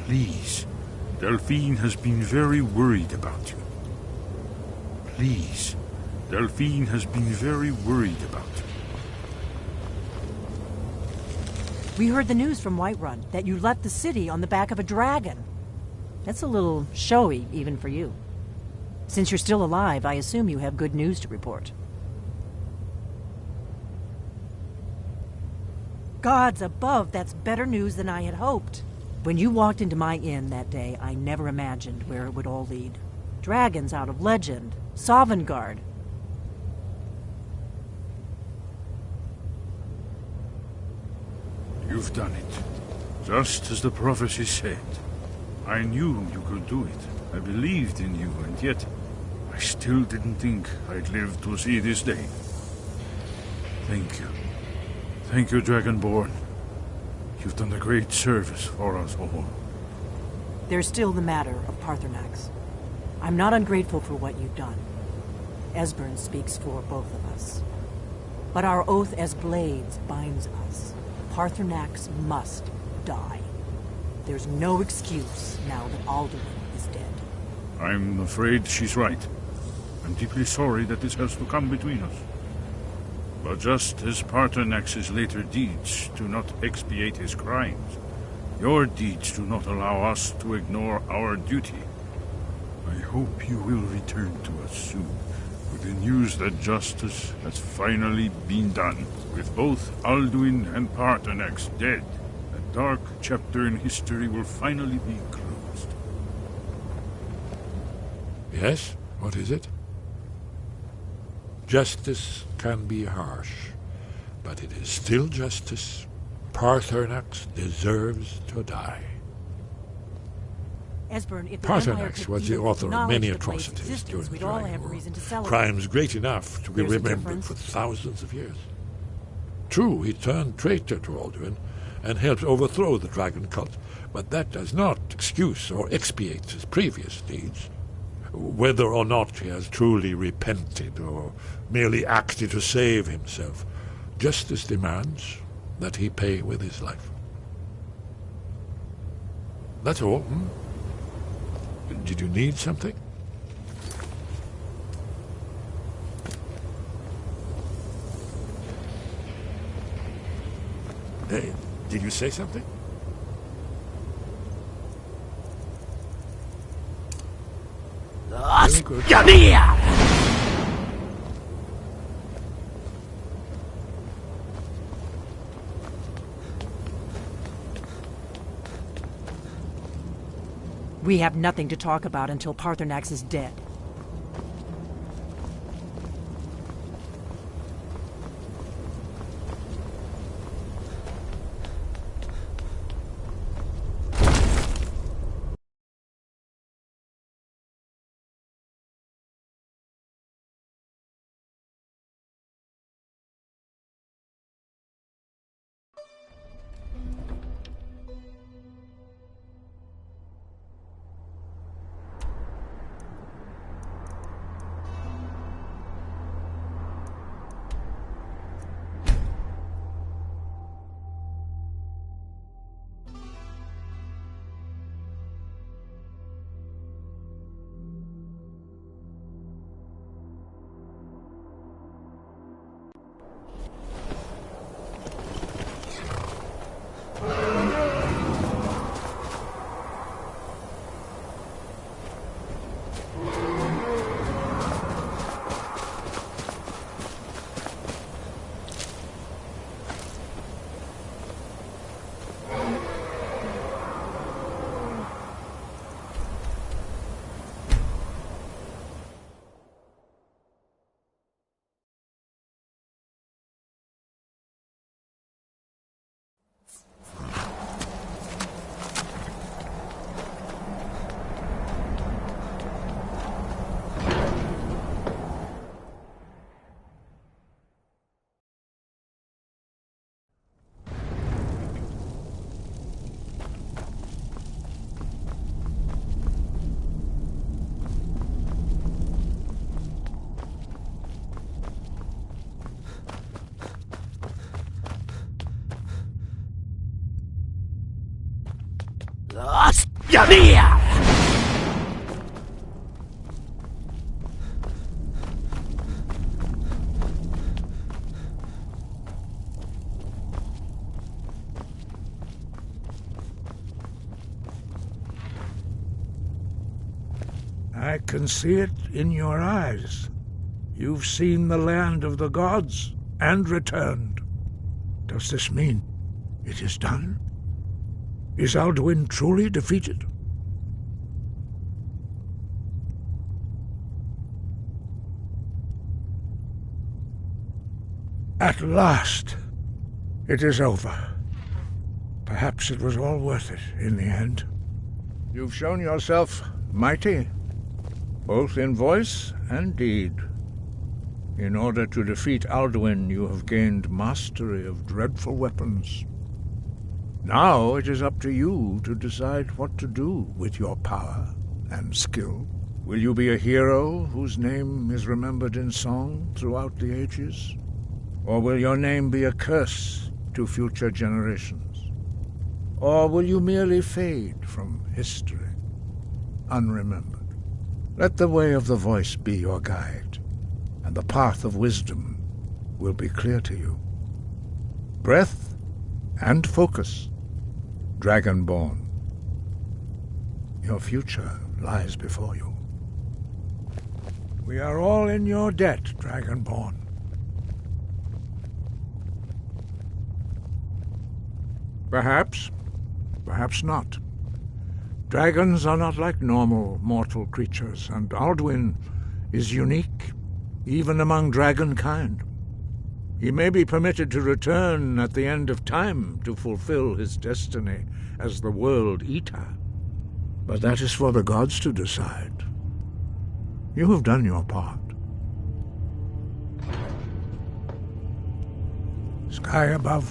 Please. Delphine has been very worried about you. Please. Delphine has been very worried about you. We heard the news from Whiterun that you left the city on the back of a dragon. That's a little showy, even for you. Since you're still alive, I assume you have good news to report. Gods above, that's better news than I had hoped. When you walked into my inn that day, I never imagined where it would all lead. Dragons out of legend, Sovngarde. You've done it. Just as the prophecy said. I knew you could do it. I believed in you, and yet I still didn't think I'd live to see this day. Thank you. Thank you, Dragonborn. You've done a great service for us all. There's still the matter of Paarthurnax. I'm not ungrateful for what you've done. Esbern speaks for both of us. But our oath as blades binds us. Paarthurnax must die. There's no excuse now that Alduin is dead. I'm afraid she's right. I'm deeply sorry that this has to come between us. But just as Paarthurnax's later deeds do not expiate his crimes, your deeds do not allow us to ignore our duty. I hope you will return to us soon, with the news that justice has finally been done. With both Alduin and Paarthurnax dead, a dark chapter in history will finally be closed. Yes? What is it? Justice can be harsh, but it is still justice. Paarthurnax deserves to die. Esbern, if Paarthurnax was the author of many atrocities during the Dragon War. Crimes great enough to be remembered for thousands of years. True, he turned traitor to Alduin and helped overthrow the dragon cult, but that does not excuse or expiate his previous deeds. Whether or not he has truly repented or merely acted to save himself, justice demands that he pay with his life. That's all. Did you need something? Hey, did you say something? Very good. We have nothing to talk about until Paarthurnax is dead. I can see it in your eyes. You've seen the land of the gods and returned. Does this mean it is done? Is Alduin truly defeated? At last, it is over. Perhaps it was all worth it in the end. You've shown yourself mighty, both in voice and deed. In order to defeat Alduin, you have gained mastery of dreadful weapons. Now it is up to you to decide what to do with your power and skill. Will you be a hero whose name is remembered in song throughout the ages? Or will your name be a curse to future generations? Or will you merely fade from history, unremembered? Let the way of the voice be your guide, and the path of wisdom will be clear to you. Breath and focus, Dragonborn. Your future lies before you. We are all in your debt, Dragonborn. Perhaps, perhaps not. Dragons are not like normal mortal creatures, and Alduin is unique, even among dragonkind. He may be permitted to return at the end of time to fulfill his destiny as the World Eater. But that is for the gods to decide. You have done your part. Sky above,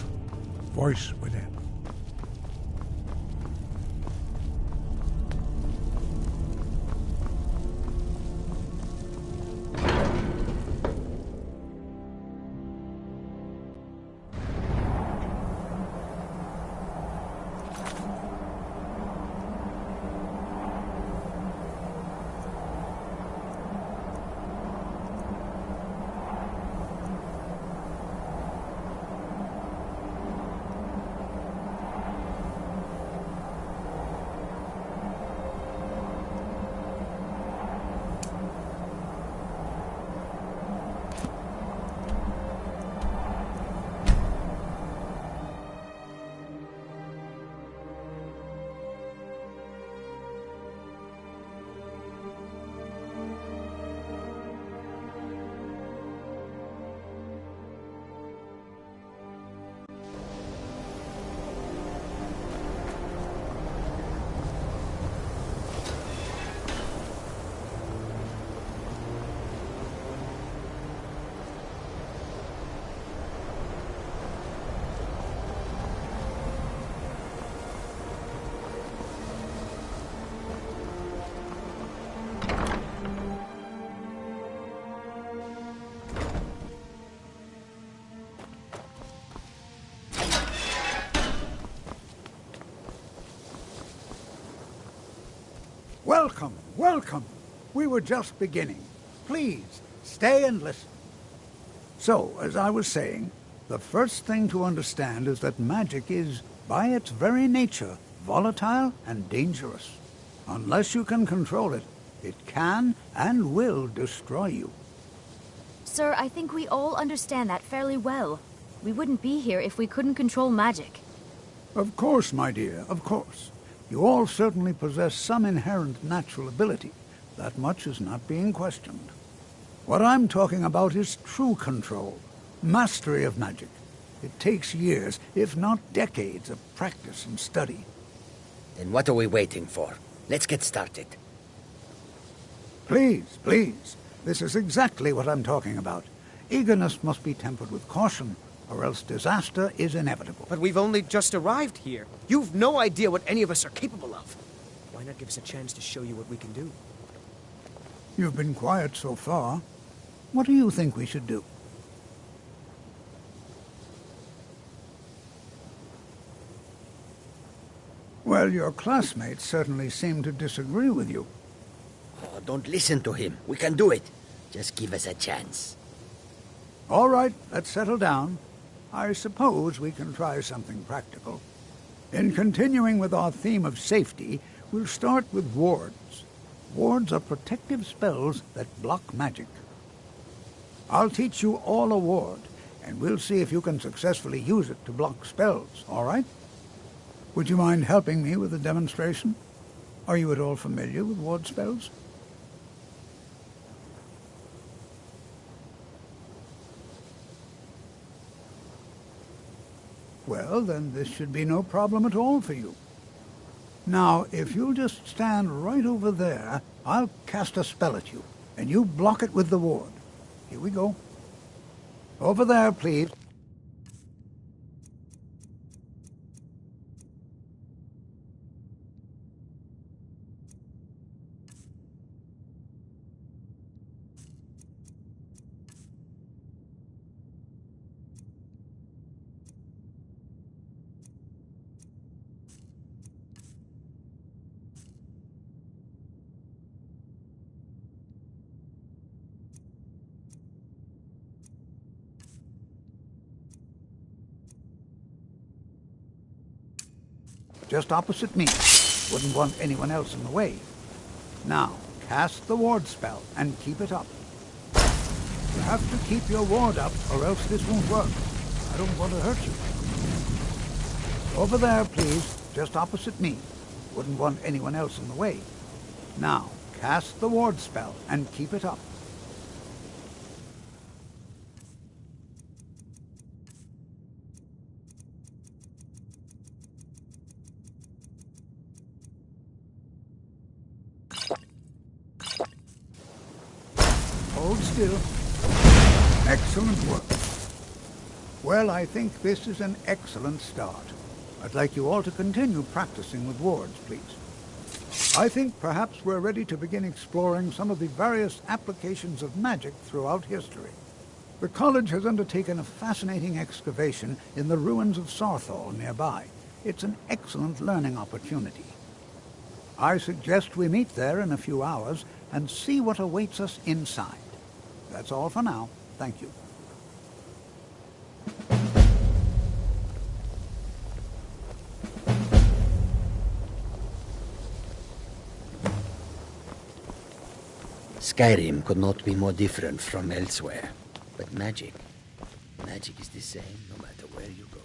voice within. Welcome, welcome. We were just beginning. Please, stay and listen. So, as I was saying, the first thing to understand is that magic is, by its very nature, volatile and dangerous. Unless you can control it, it can and will destroy you. Sir, I think we all understand that fairly well. We wouldn't be here if we couldn't control magic. Of course, my dear, of course. You all certainly possess some inherent natural ability. That much is not being questioned. What I'm talking about is true control, mastery of magic. It takes years, if not decades, of practice and study. Then what are we waiting for? Let's get started. Please, please. This is exactly what I'm talking about. Eagerness must be tempered with caution, or else disaster is inevitable. But we've only just arrived here. You've no idea what any of us are capable of. Why not give us a chance to show you what we can do? You've been quiet so far. What do you think we should do? Well, your classmates certainly seem to disagree with you. Oh, don't listen to him. We can do it. Just give us a chance. All right, let's settle down. I suppose we can try something practical. In continuing with our theme of safety, we'll start with wards. Wards are protective spells that block magic. I'll teach you all a ward, and we'll see if you can successfully use it to block spells, all right? Would you mind helping me with a demonstration? Are you at all familiar with ward spells? Well, then this should be no problem at all for you. Now, if you'll just stand right over there, I'll cast a spell at you, and you block it with the ward. Here we go. Over there, please. Just opposite me. Wouldn't want anyone else in the way. Now, cast the ward spell and keep it up. You have to keep your ward up or else this won't work. I don't want to hurt you. Over there, please, just opposite me. Wouldn't want anyone else in the way. Now, cast the ward spell and keep it up. Hold still. Excellent work. Well, I think this is an excellent start. I'd like you all to continue practicing with wards, please. I think perhaps we're ready to begin exploring some of the various applications of magic throughout history. The college has undertaken a fascinating excavation in the ruins of Sarthal nearby. It's an excellent learning opportunity. I suggest we meet there in a few hours and see what awaits us inside. That's all for now. Thank you. Skyrim could not be more different from elsewhere. But magic is the same no matter where you go.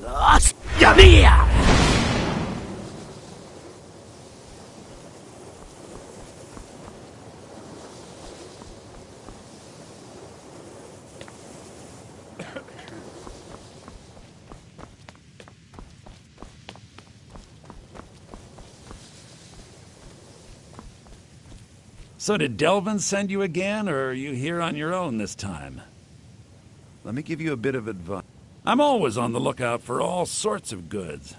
¡Hostia mía! So did Delvin send you again, or are you here on your own this time? Let me give you a bit of advice. I'm always on the lookout for all sorts of goods.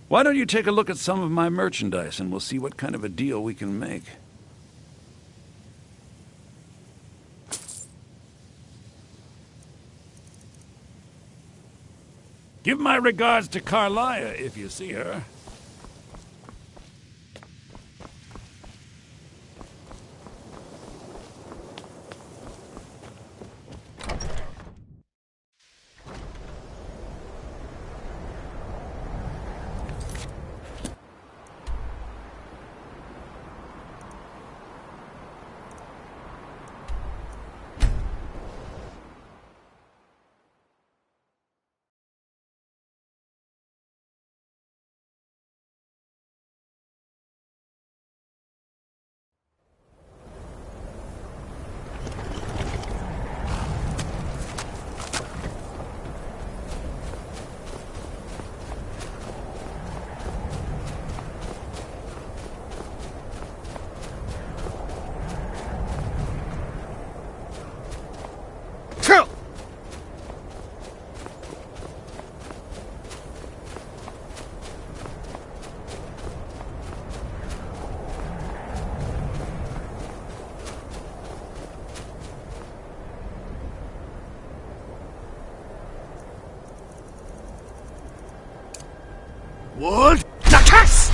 Why don't you take a look at some of my merchandise and we'll see what kind of a deal we can make. Give my regards to Carlia if you see her. Would the cast!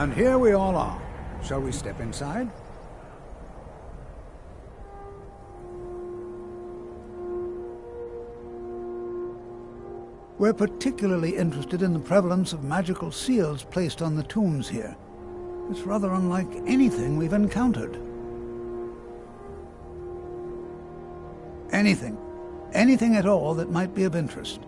And here we all are. Shall we step inside? We're particularly interested in the prevalence of magical seals placed on the tombs here. It's rather unlike anything we've encountered. Anything. Anything at all that might be of interest.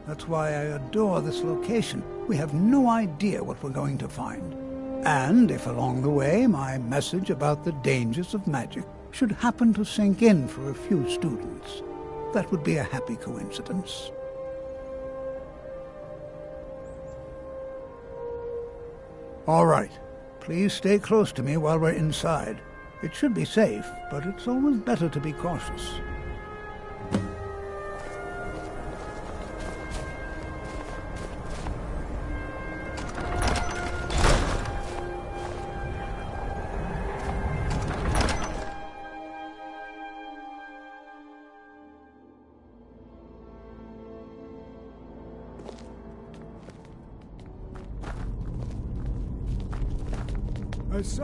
That's why I adore this location. We have no idea what we're going to find. And if along the way my message about the dangers of magic should happen to sink in for a few students, that would be a happy coincidence. All right. Please stay close to me while we're inside. It should be safe, but it's always better to be cautious.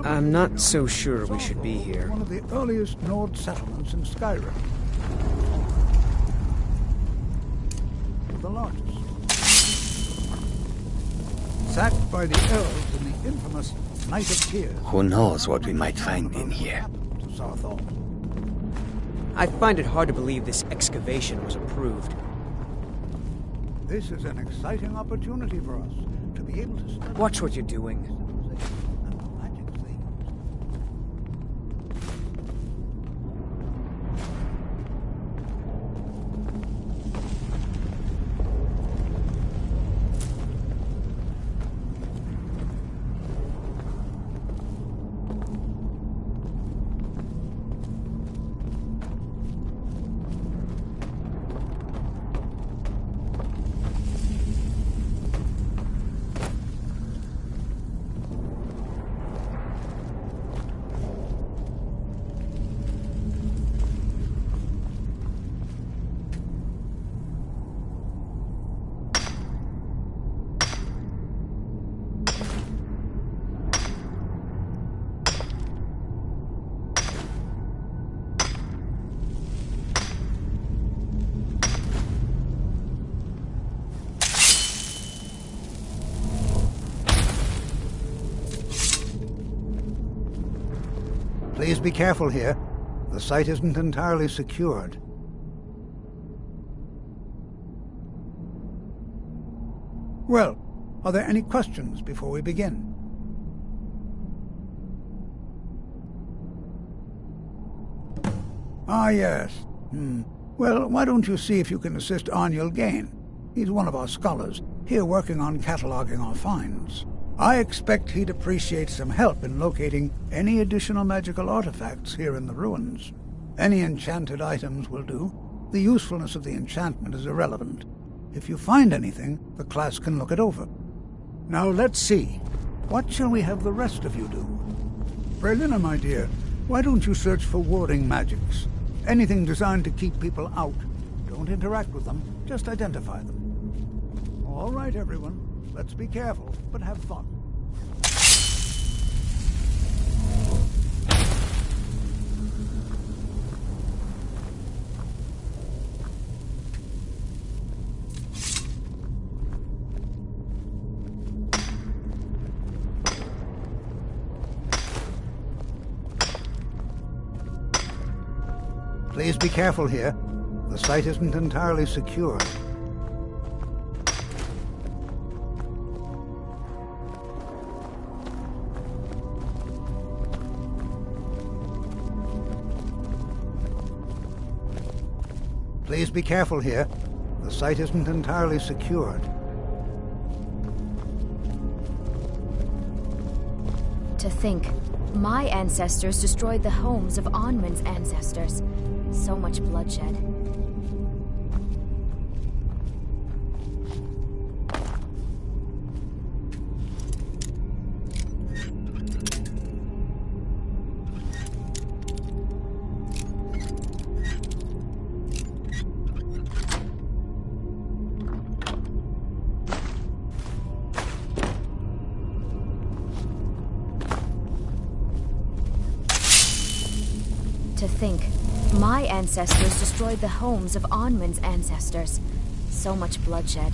I'm not so sure we should be here. One of the earliest Nord settlements in Skyrim. The largest. Sacked by the elves in the infamous Night of Tears. Who knows what we might find in here? I find it hard to believe this excavation was approved. This is an exciting opportunity for us to be able to study. Watch what you're doing. Please be careful here. The site isn't entirely secured. Well, are there any questions before we begin? Ah, yes. Well, why don't you see if you can assist Arniel Gain? He's one of our scholars, here working on cataloging our finds. I expect he'd appreciate some help in locating any additional magical artifacts here in the ruins. Any enchanted items will do. The usefulness of the enchantment is irrelevant. If you find anything, the class can look it over. Now let's see. What shall we have the rest of you do? Frelina, my dear, why don't you search for warding magics? Anything designed to keep people out. Don't interact with them, just identify them. All right, everyone. Let's be careful, but have fun. Please be careful here. The site isn't entirely secure. Please be careful here. The site isn't entirely secured. To think, my ancestors destroyed the homes of Onmund's ancestors. So much bloodshed. To think, my ancestors destroyed the homes of Onmund's ancestors. So much bloodshed.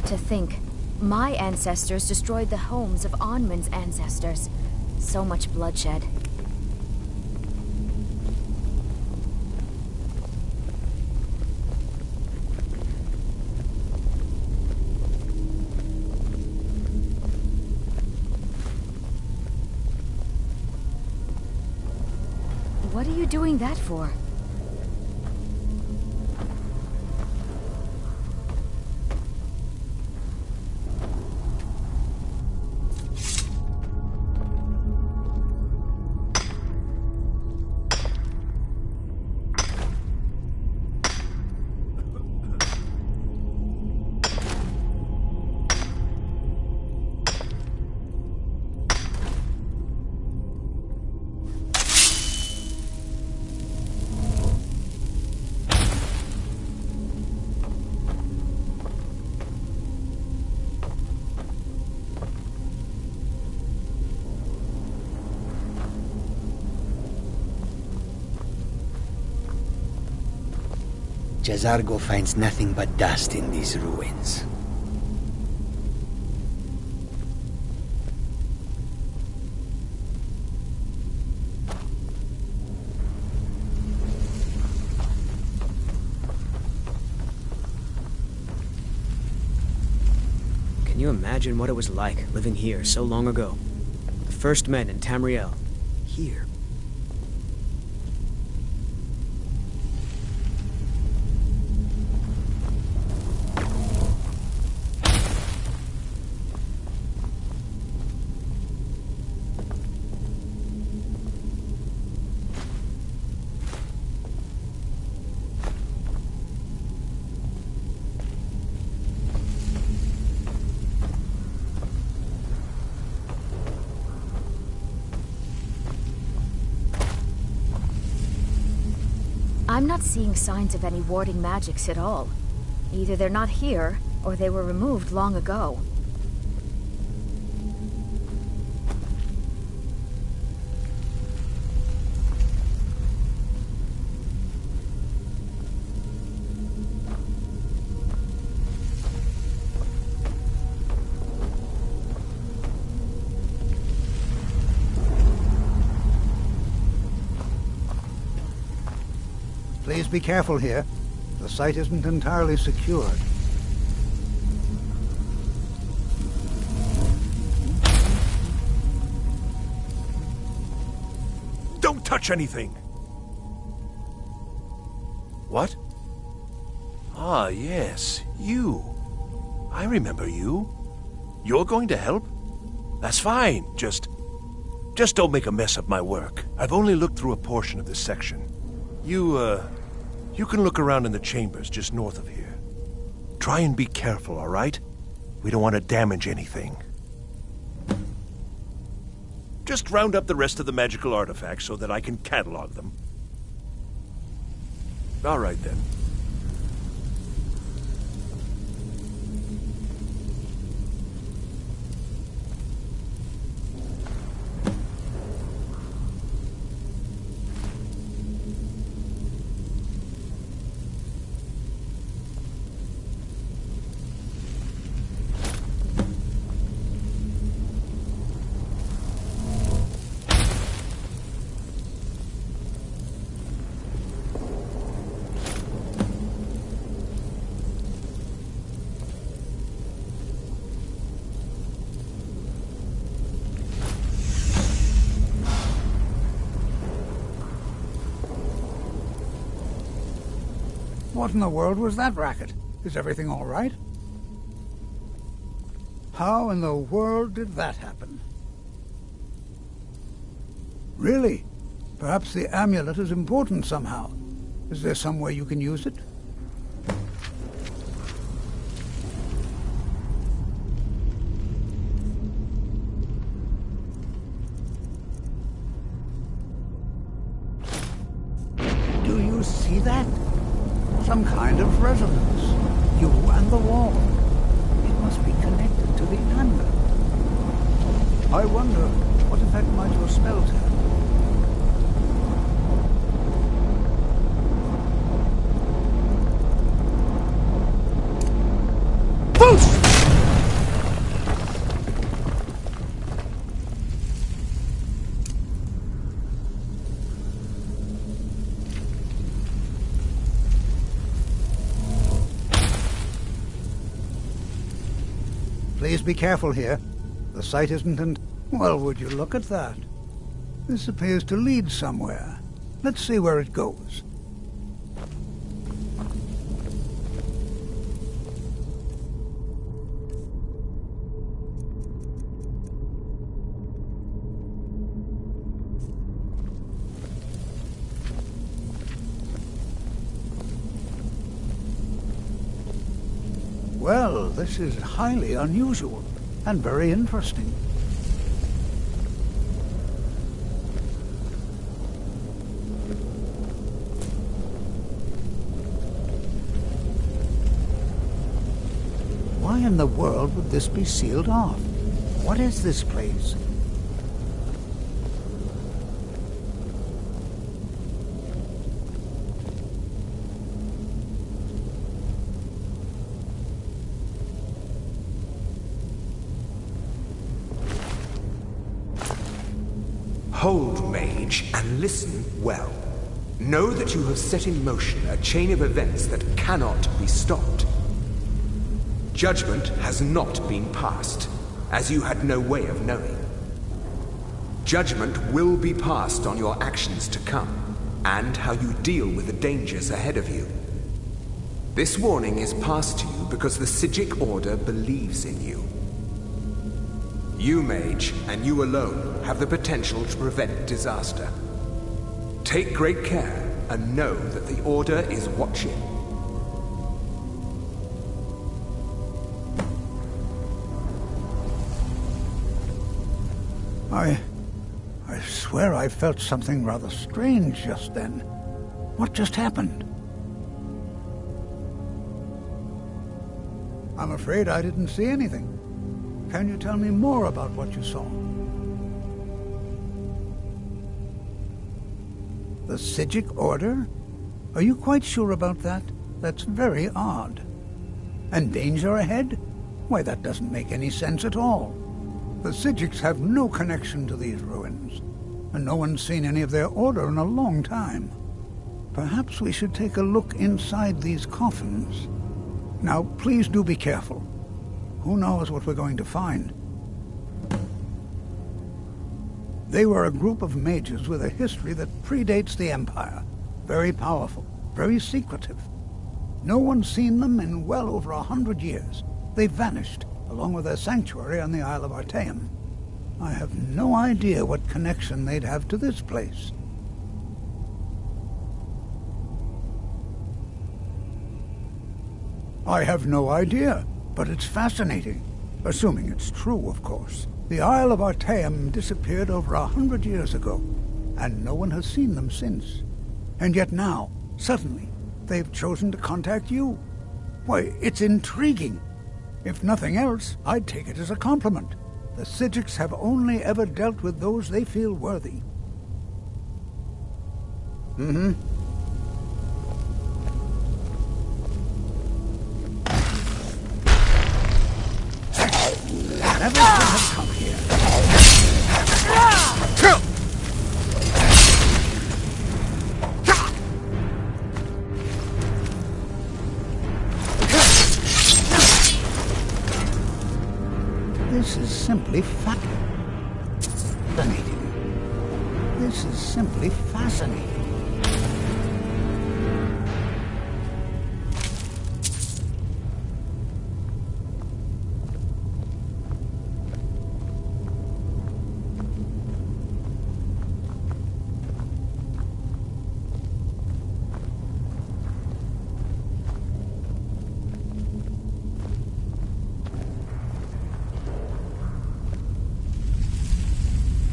To think, my ancestors destroyed the homes of Onmund's ancestors. So much bloodshed. What are you doing that for? Jazargo finds nothing but dust in these ruins. Can you imagine what it was like living here so long ago? The first men in Tamriel. Here. I'm not seeing signs of any warding magics at all. Either they're not here, or they were removed long ago. Please be careful here. The site isn't entirely secured. Don't touch anything! What? Ah, yes, you. I remember you. You're going to help? That's fine. Just don't make a mess of my work. I've only looked through a portion of this section. You can look around in the chambers just north of here. Try and be careful, all right? We don't want to damage anything. Just round up the rest of the magical artifacts so that I can catalog them. All right, then. What in the world was that racket? Is everything all right? How in the world did that happen? Really? Perhaps the amulet is important somehow. Is there some way you can use it? Do you see that? Some kind of resonance. You and the wall. It must be connected to the amulet. I wonder, what effect might your spells have? Boost! Please be careful here. The site isn't Well, would you look at that? This appears to lead somewhere. Let's see where it goes. Well, this is highly unusual and very interesting. Why in the world would this be sealed off? What is this place? Hold, mage, and listen well. Know that you have set in motion a chain of events that cannot be stopped. Judgment has not been passed, as you had no way of knowing. Judgment will be passed on your actions to come, and how you deal with the dangers ahead of you. This warning is passed to you because the Psijic Order believes in you. You, mage, and you alone, have the potential to prevent disaster. Take great care, and know that the Order is watching. I swear I felt something rather strange just then. What just happened? I'm afraid I didn't see anything. Can you tell me more about what you saw? The Psijic Order? Are you quite sure about that? That's very odd. And danger ahead? Why, that doesn't make any sense at all. The Psijics have no connection to these ruins, and no one's seen any of their order in a long time. Perhaps we should take a look inside these coffins. Now, please do be careful. Who knows what we're going to find? They were a group of mages with a history that predates the Empire. Very powerful, very secretive. No one's seen them in well over 100 years. They vanished, along with their sanctuary on the Isle of Artaeum. I have no idea what connection they'd have to this place. I have no idea, but it's fascinating. Assuming it's true, of course. The Isle of Artaeum disappeared over 100 years ago, and no one has seen them since. And yet now, suddenly, they've chosen to contact you. Why, it's intriguing. If nothing else, I'd take it as a compliment. The Psijics have only ever dealt with those they feel worthy. Mm-hmm. Never should have come here. This is simply fascinating. This is simply fascinating.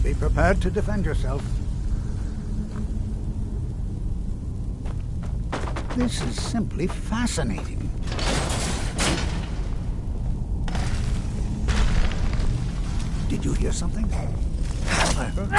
Be prepared to defend yourself. This is simply fascinating. Did you hear something? I heard...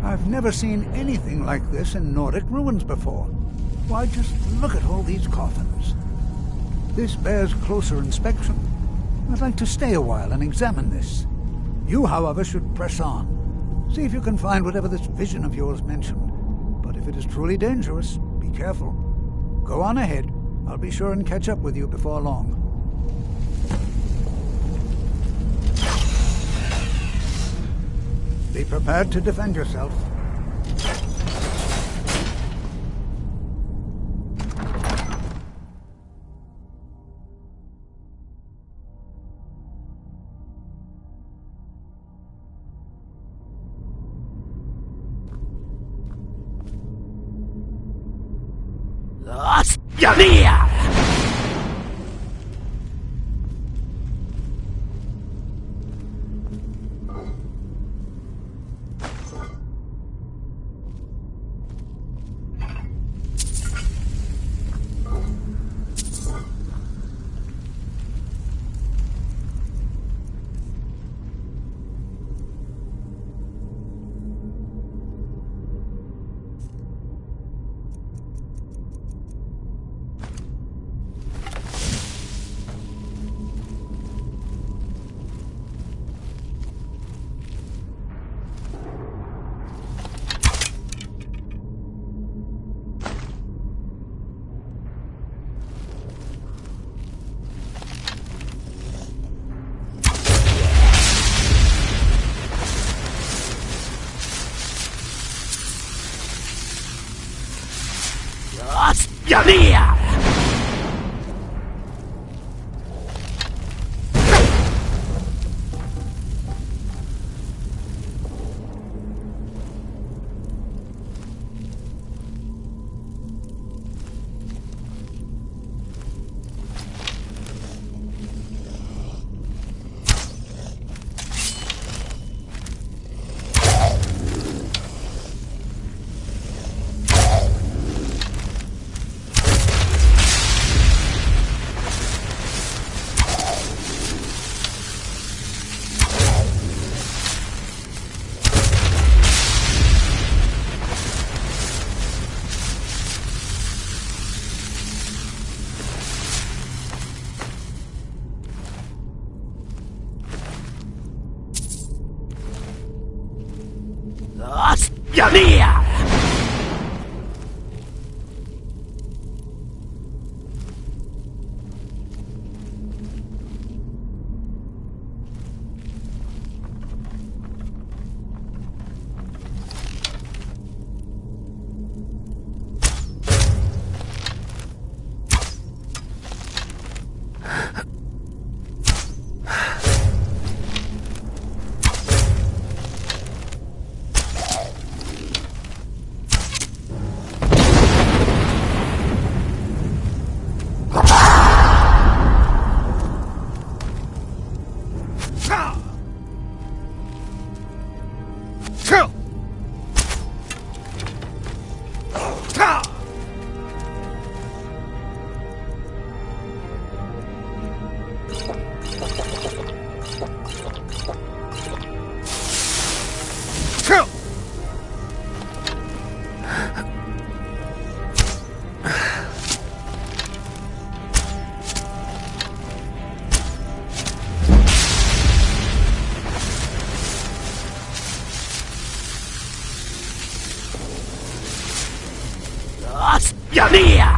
I've never seen anything like this in Nordic ruins before. Why, just look at all these coffins. This bears closer inspection. I'd like to stay a while and examine this. You, however, should press on. See if you can find whatever this vision of yours mentioned. But if it is truly dangerous, be careful. Go on ahead. I'll be sure and catch up with you before long. Be prepared to defend yourself. Yamia! Yamia! Yamia! Yamia!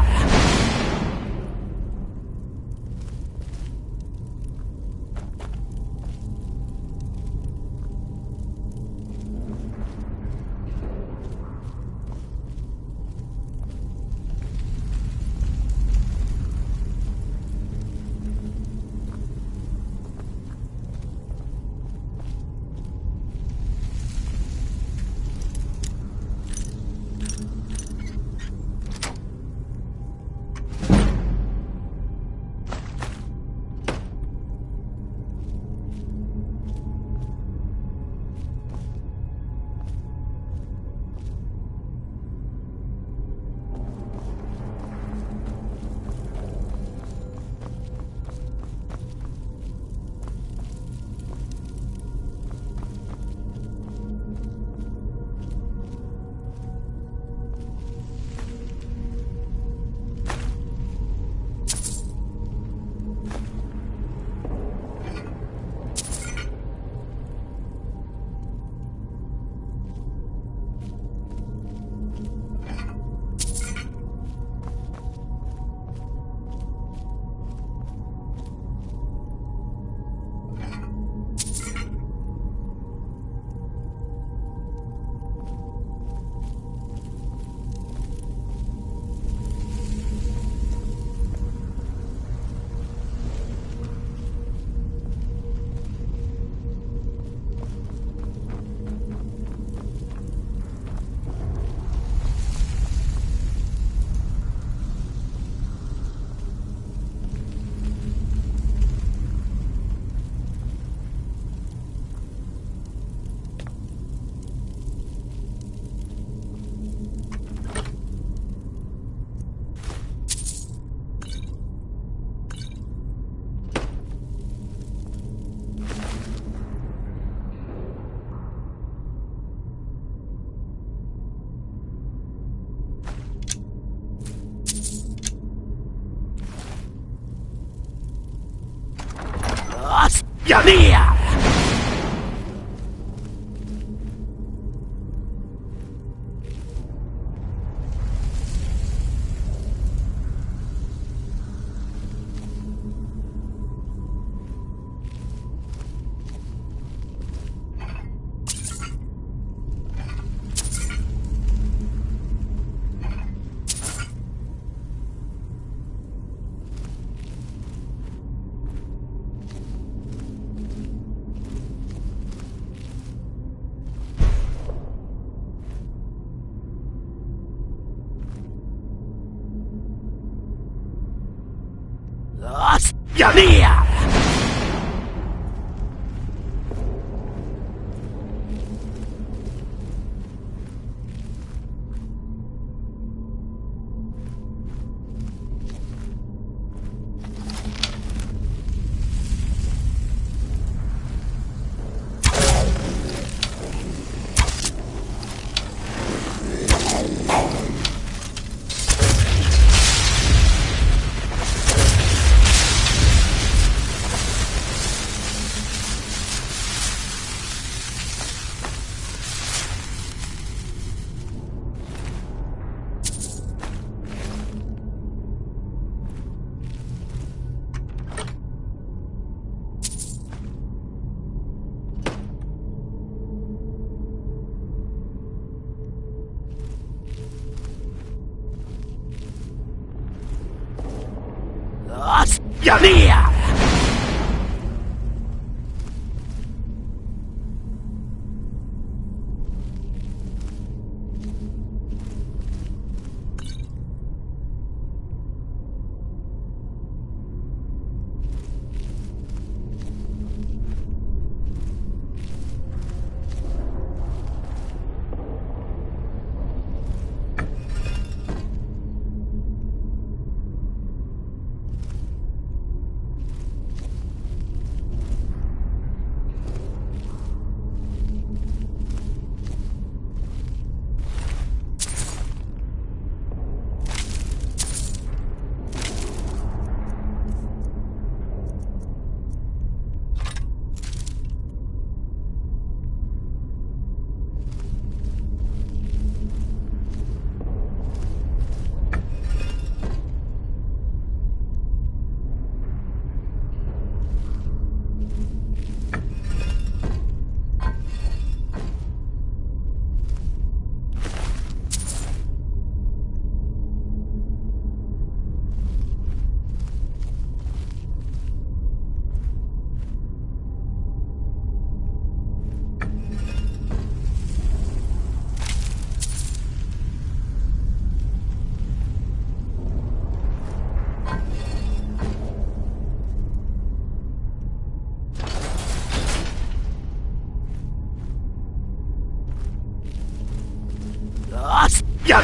ner! ner!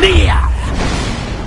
ner! ner!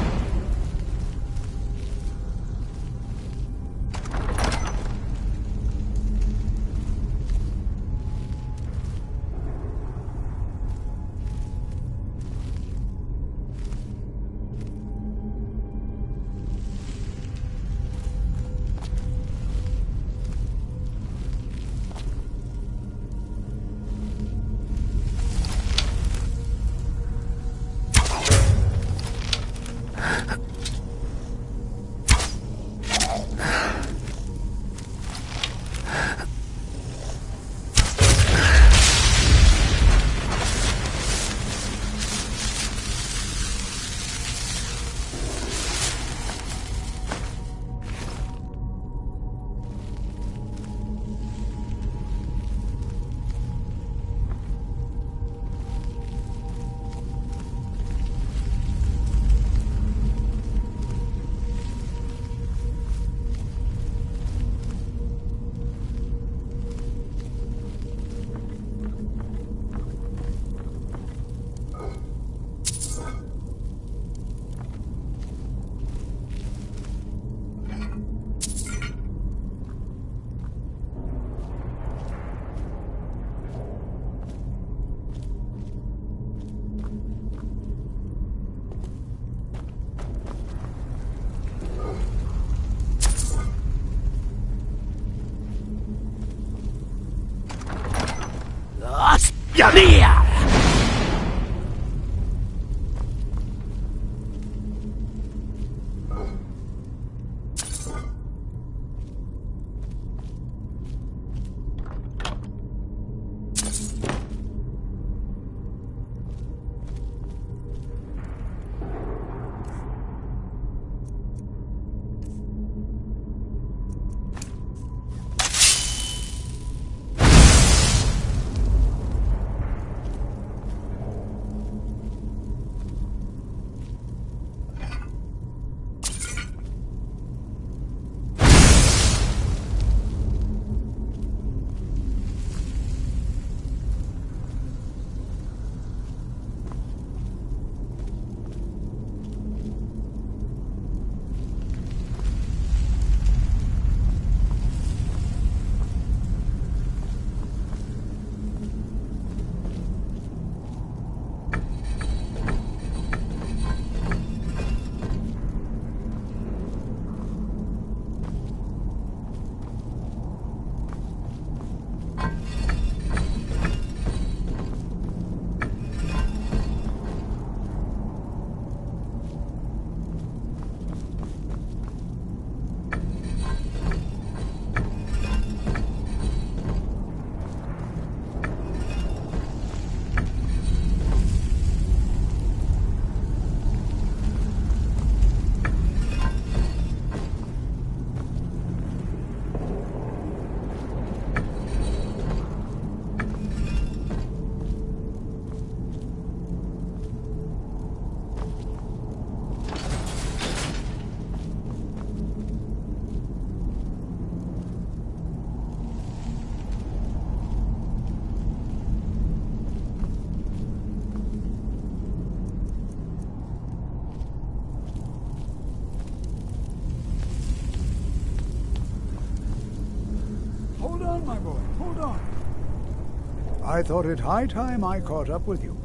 I thought it high time I caught up with you.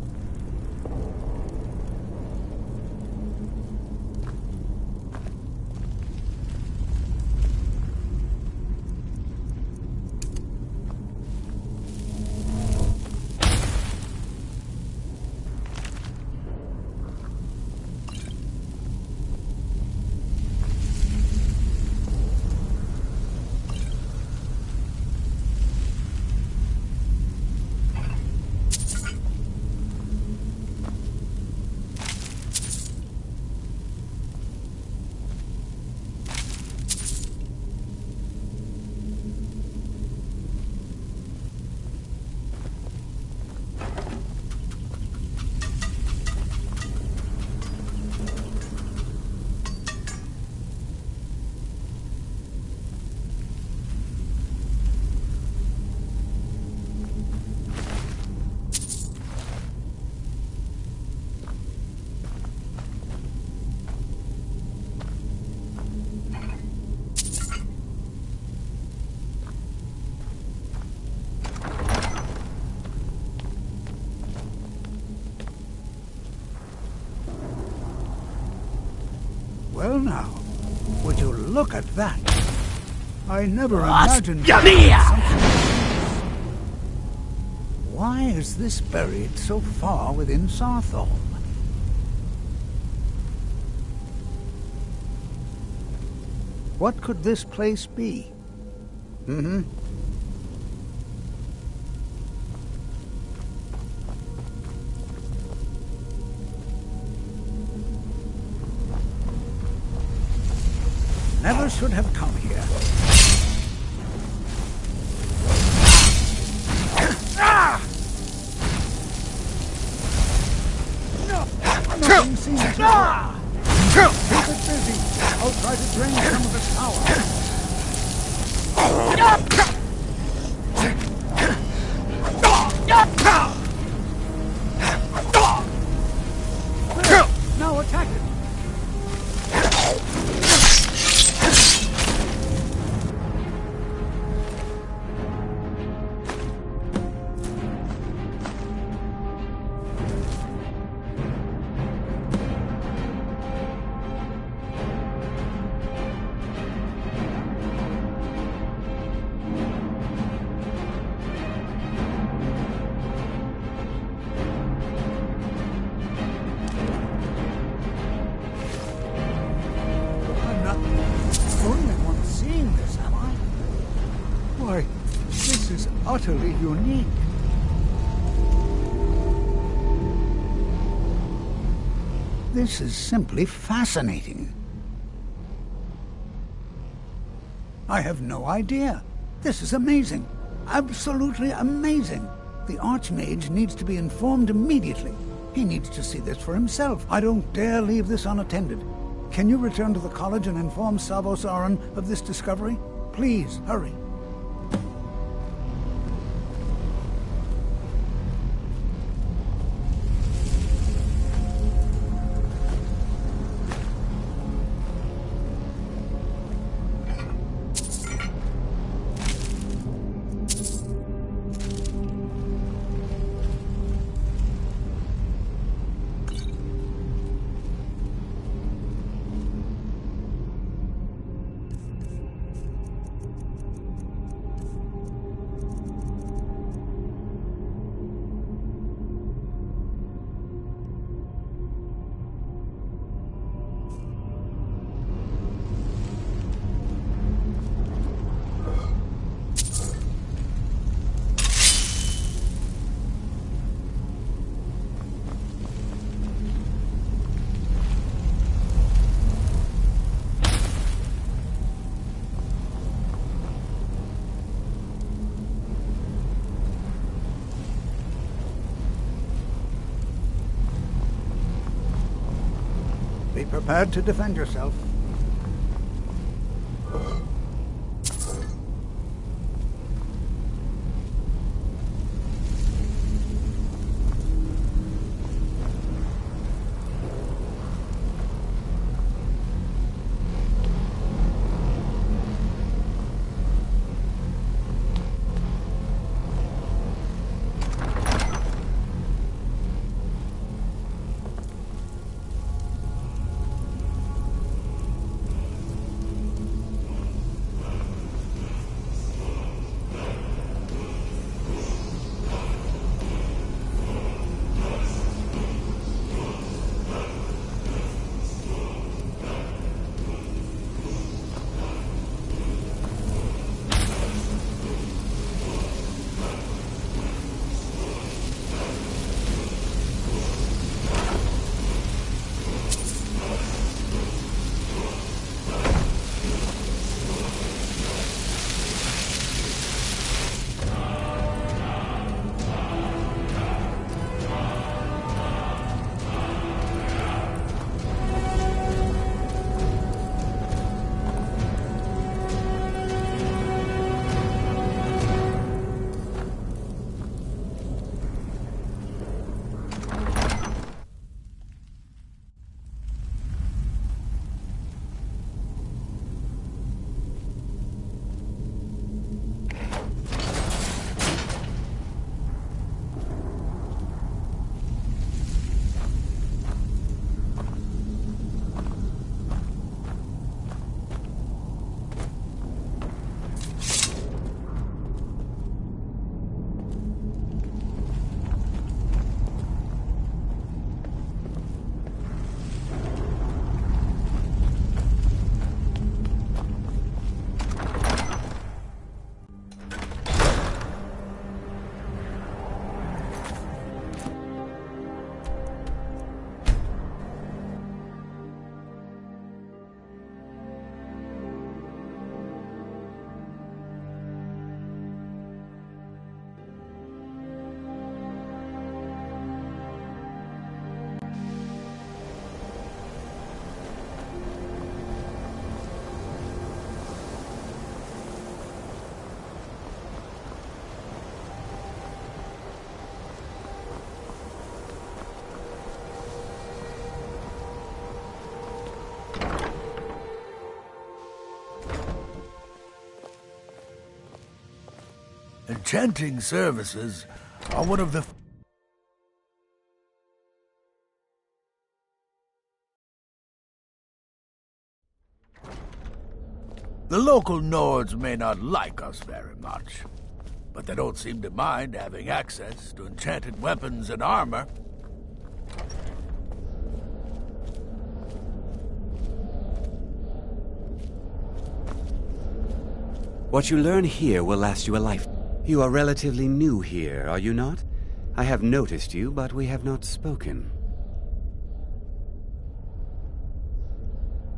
Well now, would you look at that? I never imagined something. Why is this buried so far within Sarthol? What could this place be? Never should have come here. Nothing seems to work. Keep it busy. I'll try to drain some of the power. Now attack it. Utterly unique. This is simply fascinating. I have no idea. This is amazing. Absolutely amazing. The Archmage needs to be informed immediately. He needs to see this for himself. I don't dare leave this unattended. Can you return to the college and inform Savos Aran of this discovery? Please, hurry. Be prepared to defend yourself. Enchanting services are one of the... The local Nords may not like us very much, but they don't seem to mind having access to enchanted weapons and armor. What you learn here will last you a life. You are relatively new here, are you not? I have noticed you, but we have not spoken.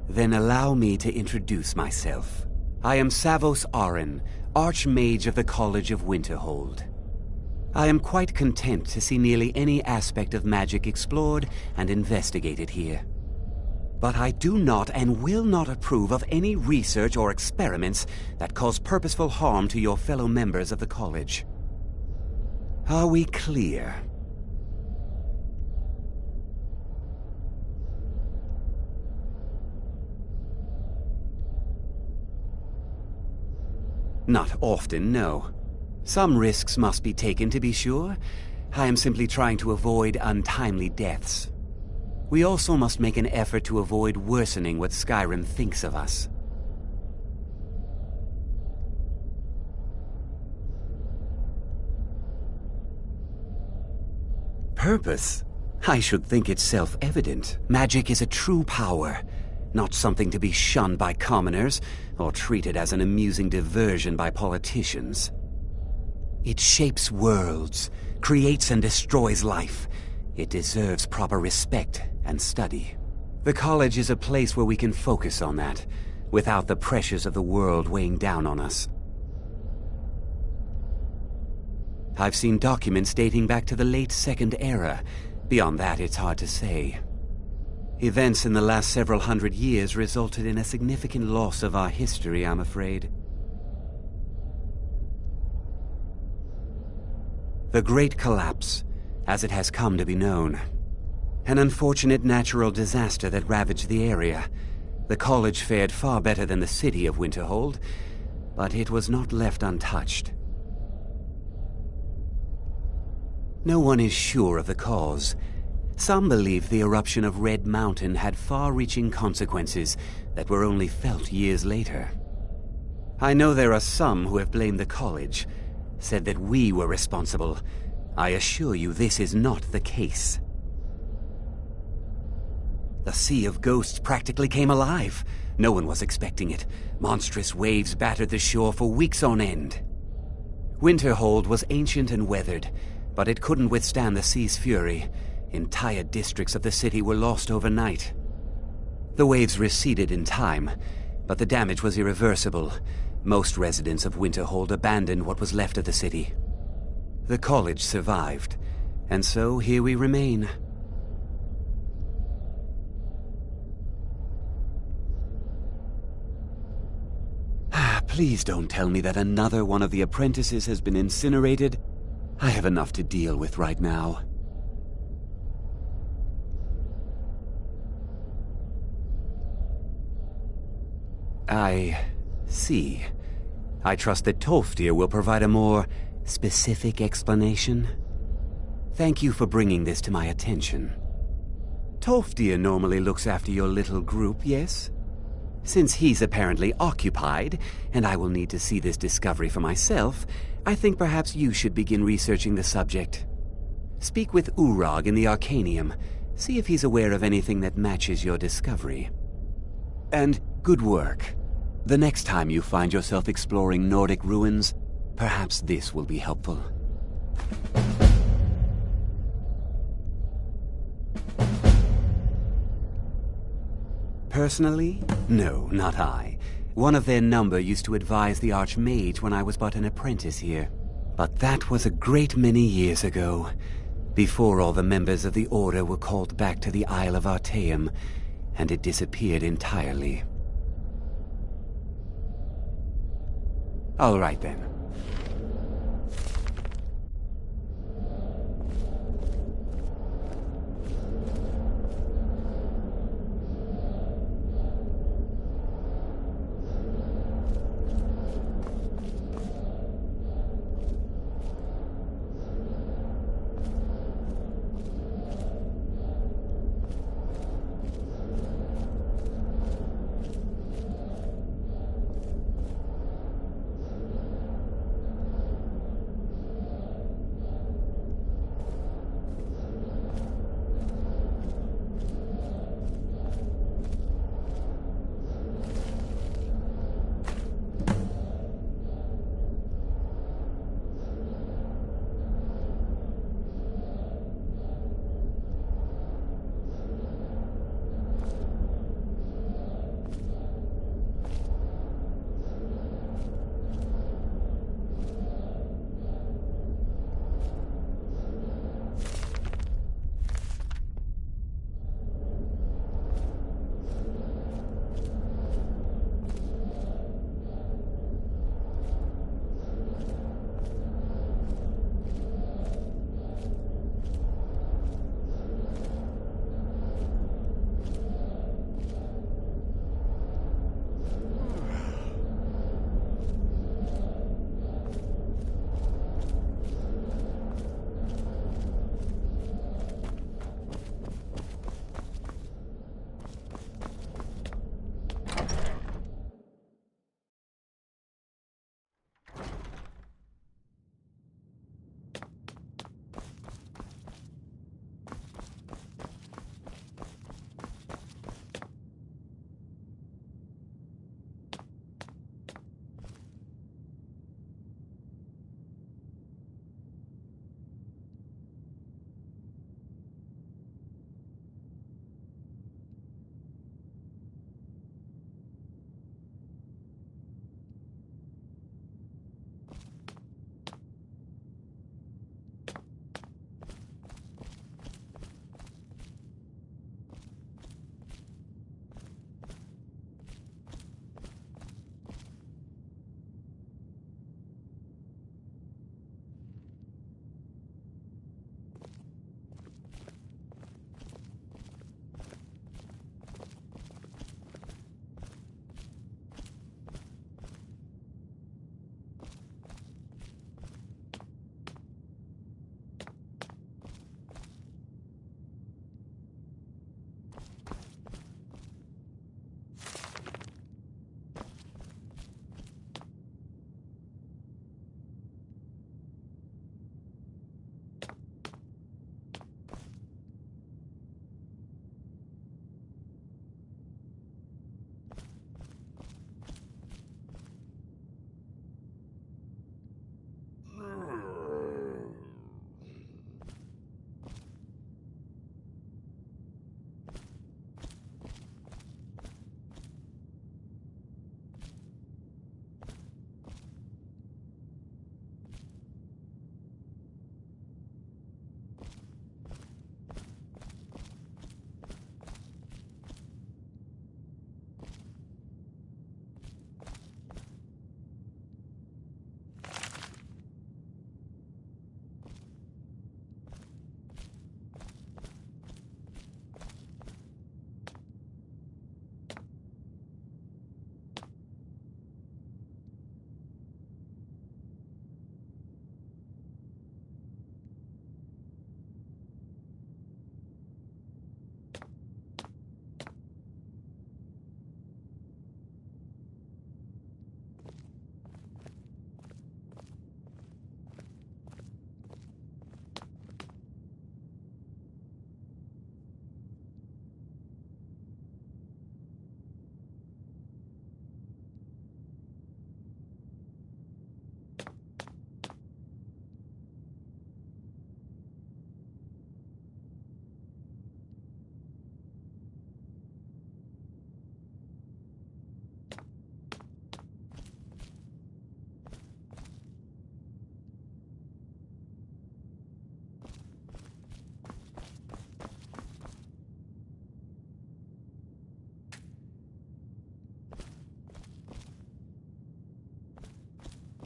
Then allow me to introduce myself. I am Savos Arin, Archmage of the College of Winterhold. I am quite content to see nearly any aspect of magic explored and investigated here. But I do not and will not approve of any research or experiments that cause purposeful harm to your fellow members of the college. Are we clear? Not often, no. Some risks must be taken, to be sure. I am simply trying to avoid untimely deaths. We also must make an effort to avoid worsening what Skyrim thinks of us. Purpose? I should think it's self-evident. Magic is a true power, not something to be shunned by commoners or treated as an amusing diversion by politicians. It shapes worlds, creates and destroys life. It deserves proper respect and study. The college is a place where we can focus on that, without the pressures of the world weighing down on us. I've seen documents dating back to the late Second Era. Beyond that, it's hard to say. Events in the last several hundred years resulted in a significant loss of our history, I'm afraid. The Great Collapse, as it has come to be known. An unfortunate natural disaster that ravaged the area. The college fared far better than the city of Winterhold, but it was not left untouched. No one is sure of the cause. Some believe the eruption of Red Mountain had far-reaching consequences that were only felt years later. I know there are some who have blamed the college, said that we were responsible. I assure you this is not the case. The Sea of Ghosts practically came alive. No one was expecting it. Monstrous waves battered the shore for weeks on end. Winterhold was ancient and weathered, but it couldn't withstand the sea's fury. Entire districts of the city were lost overnight. The waves receded in time, but the damage was irreversible. Most residents of Winterhold abandoned what was left of the city. The college survived, and so here we remain. Please don't tell me that another one of the apprentices has been incinerated. I have enough to deal with right now. I see. I trust that Tolfdir will provide a more specific explanation. Thank you for bringing this to my attention. Tolfdir normally looks after your little group, yes? Since he's apparently occupied, and I will need to see this discovery for myself, I think perhaps you should begin researching the subject. Speak with Urag in the Arcanium. See if he's aware of anything that matches your discovery. And good work. The next time you find yourself exploring Nordic ruins, perhaps this will be helpful. Personally? No, not I. One of their number used to advise the Archmage when I was but an apprentice here. But that was a great many years ago, before all the members of the Order were called back to the Isle of Artaeum, and it disappeared entirely. All right then.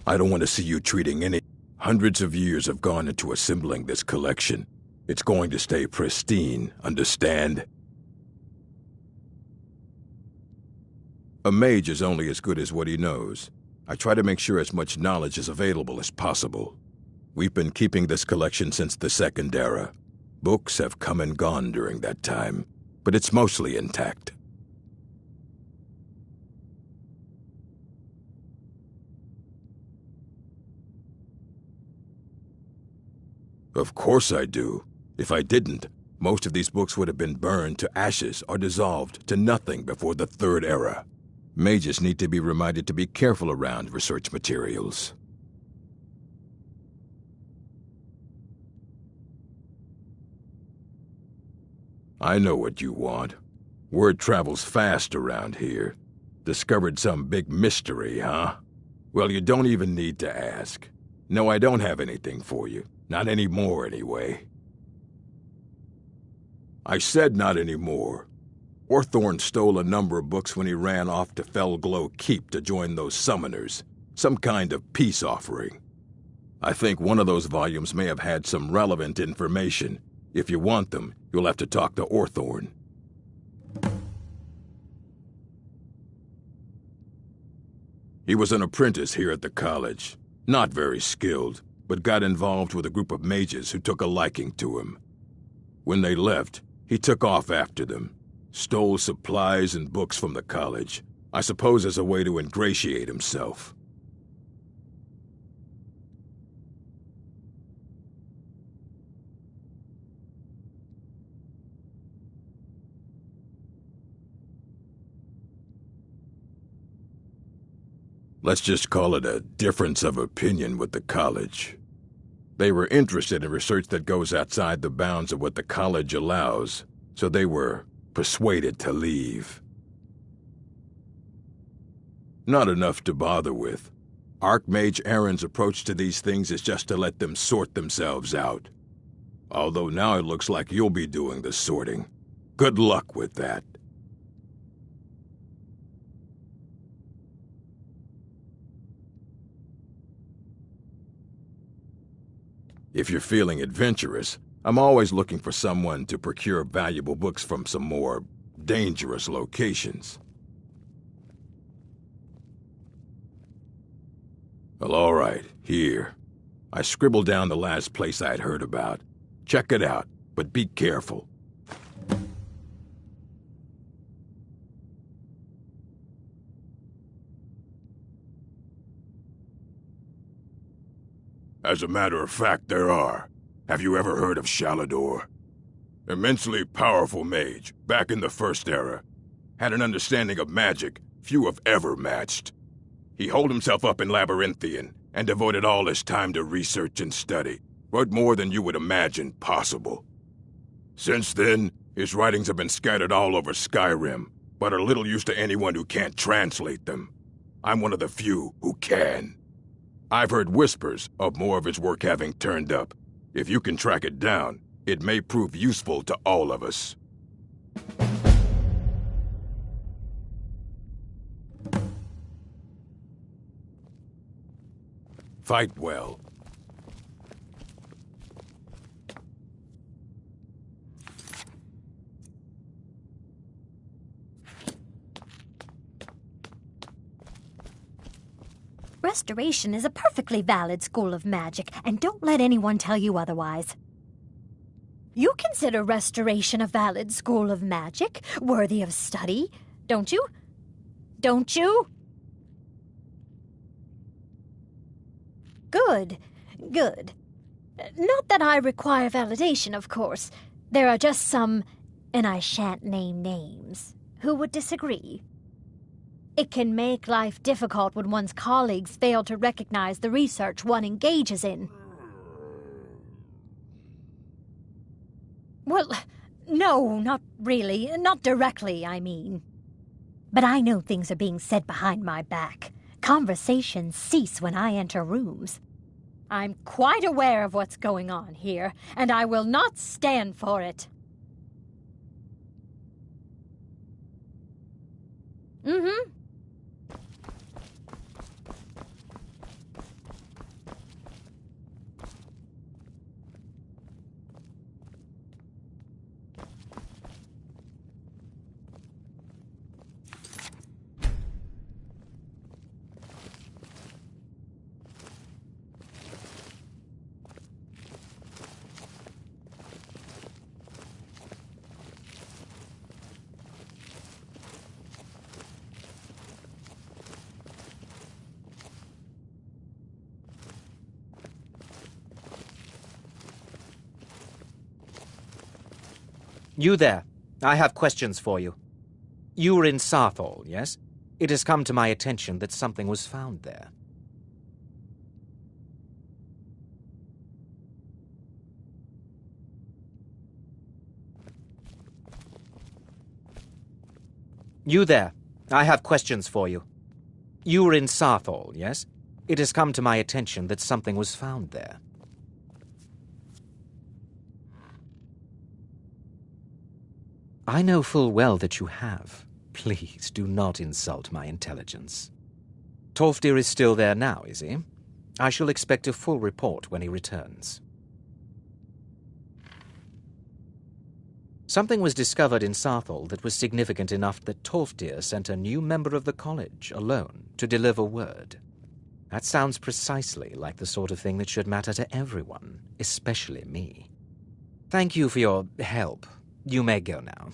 I don't want to see you treating any... Hundreds of years have gone into assembling this collection. It's going to stay pristine, understand? A mage is only as good as what he knows. I try to make sure as much knowledge is available as possible. We've been keeping this collection since the Second Era. Books have come and gone during that time, but it's mostly intact. Of course I do. If I didn't, most of these books would have been burned to ashes or dissolved to nothing before the Third Era. Mages need to be reminded to be careful around research materials. I know what you want. Word travels fast around here. Discovered some big mystery, huh? Well, you don't even need to ask. No, I don't have anything for you. Not anymore, anyway. I said not anymore. Orthorn stole a number of books when he ran off to Felglow Keep to join those summoners. Some kind of peace offering. I think one of those volumes may have had some relevant information. If you want them, you'll have to talk to Orthorn. He was an apprentice here at the college. Not very skilled, but got involved with a group of mages who took a liking to him. When they left, he took off after them, stole supplies and books from the college, I suppose as a way to ingratiate himself. Let's just call it a difference of opinion with the college. They were interested in research that goes outside the bounds of what the college allows, so they were persuaded to leave. Not enough to bother with. Archmage Aaron's approach to these things is just to let them sort themselves out. Although now it looks like you'll be doing the sorting. Good luck with that. If you're feeling adventurous, I'm always looking for someone to procure valuable books from some more dangerous locations. Well, all right, here. I scribbled down the last place I'd heard about. Check it out, but be careful. As a matter of fact, there are. Have you ever heard of Shalador? Immensely powerful mage, back in the First Era. Had an understanding of magic few have ever matched. He holed himself up in Labyrinthian and devoted all his time to research and study, wrote more than you would imagine possible. Since then, his writings have been scattered all over Skyrim, but are little use to anyone who can't translate them. I'm one of the few who can. I've heard whispers of more of his work having turned up. If you can track it down, it may prove useful to all of us. Fight well. Restoration is a perfectly valid school of magic, and don't let anyone tell you otherwise. You consider Restoration a valid school of magic, worthy of study, don't you? Don't you? Good, good. Not that I require validation, of course. There are just some, and I shan't name names, who would disagree. It can make life difficult when one's colleagues fail to recognize the research one engages in. Well, no, not really. Not directly, I mean. But I know things are being said behind my back. Conversations cease when I enter rooms. I'm quite aware of what's going on here, and I will not stand for it. Mm-hmm. You there. I have questions for you. You were in Sarthal, yes? It has come to my attention that something was found there. You there. I have questions for you. You were in Sarthal, yes? It has come to my attention that something was found there. I know full well that you have. Please do not insult my intelligence. Tolfdir is still there now, is he? I shall expect a full report when he returns. Something was discovered in Sarthal that was significant enough that Tolfdir sent a new member of the college, alone, to deliver word. That sounds precisely like the sort of thing that should matter to everyone, especially me. Thank you for your help. You may go now.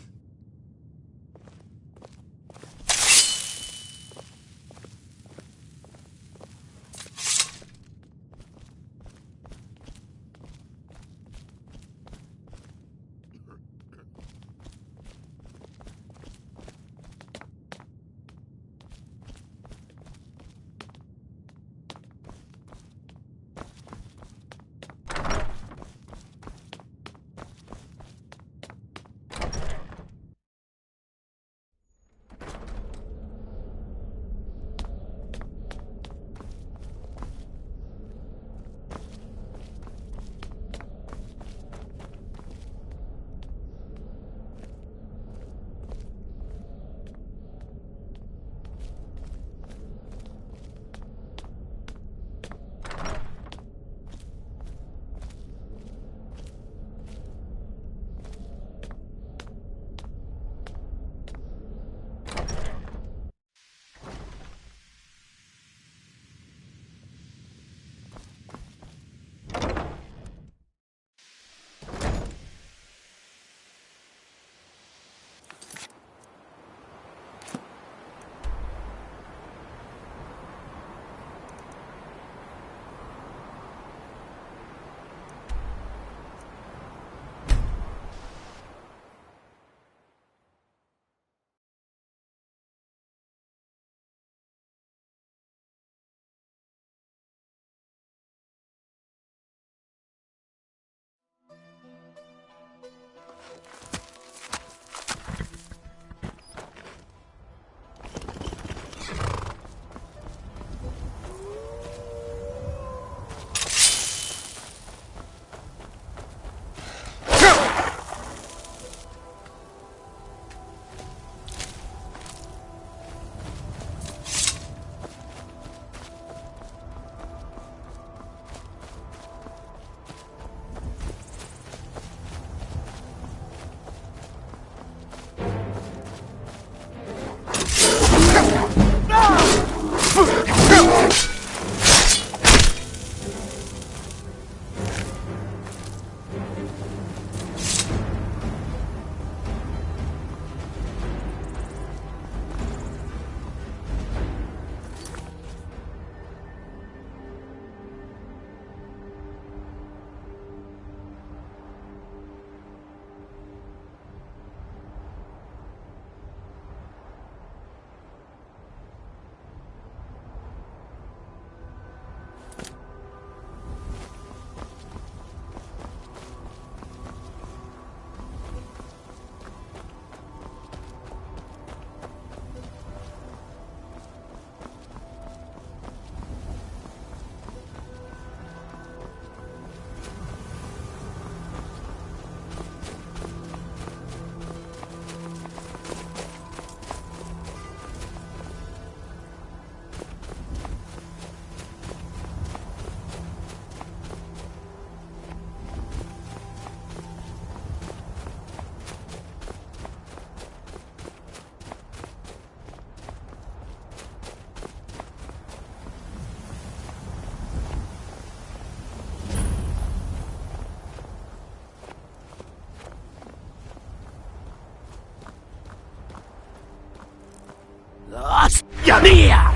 Yanir!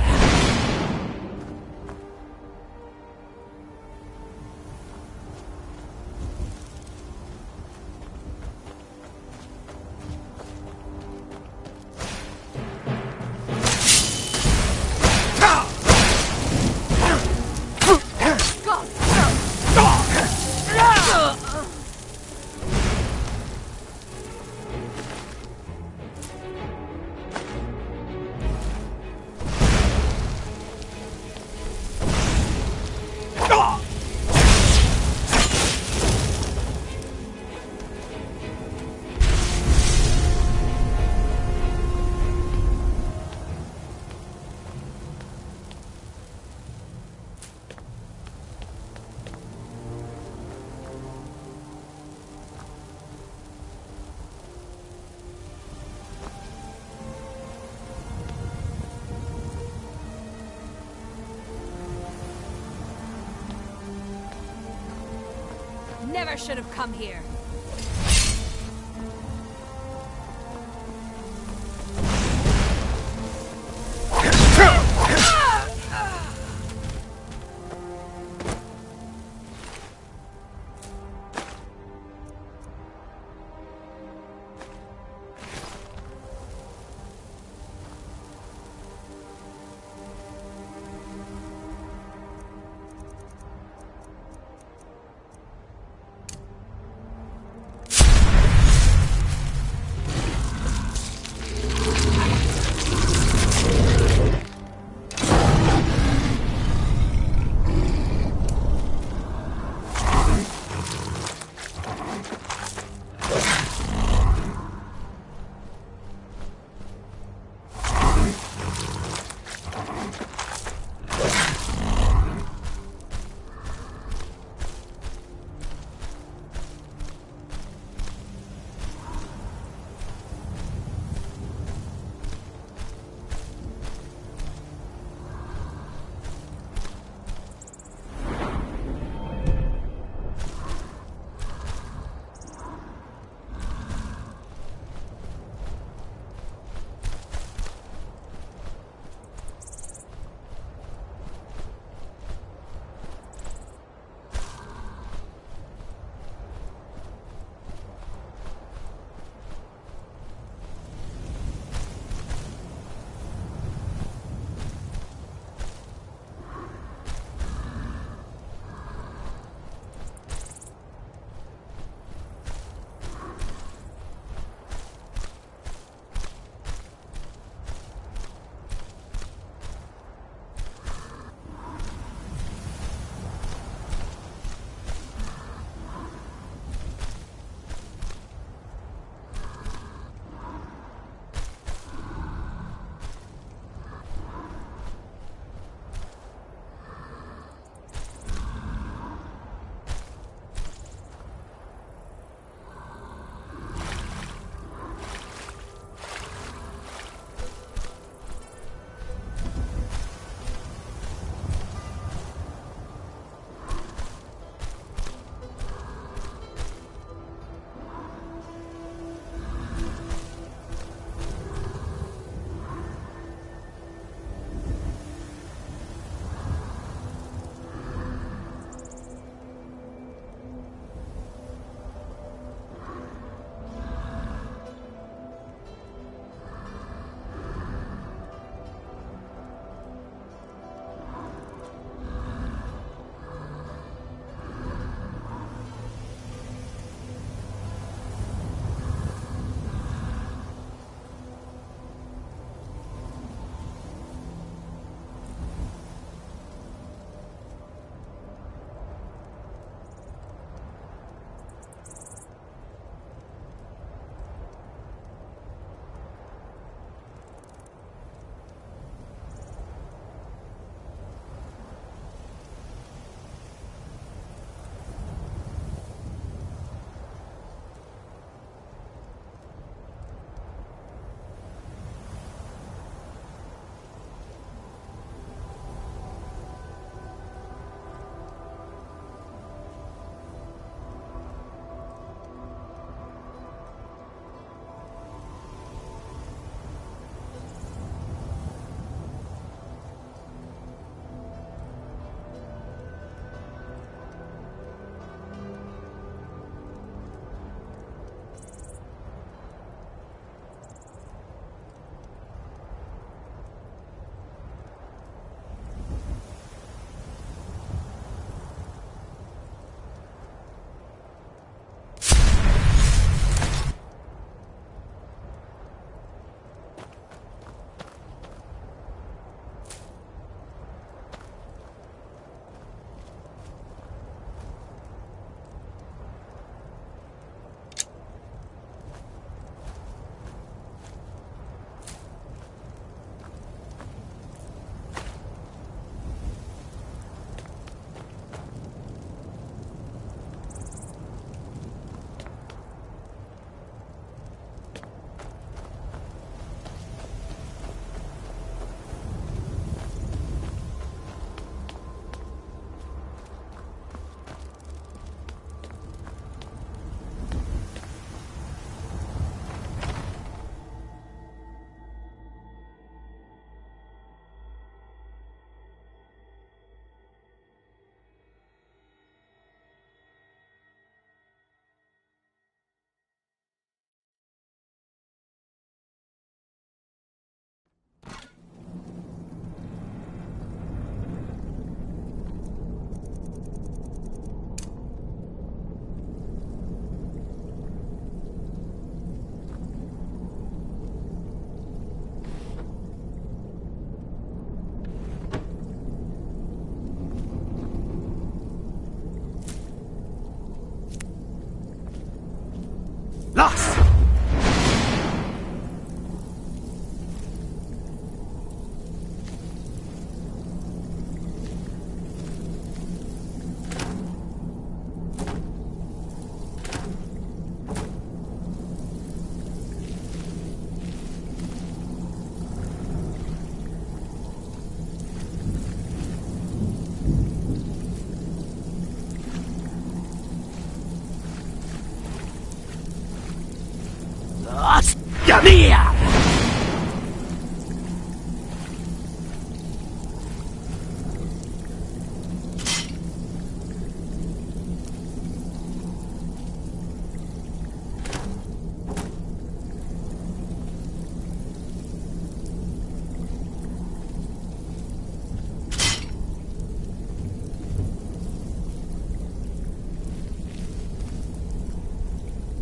never should have come here.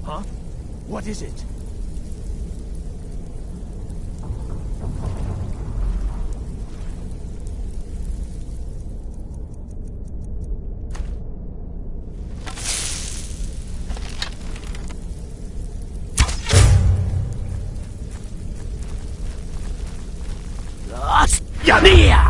Huh? What is it? Yamir!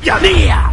Yamir!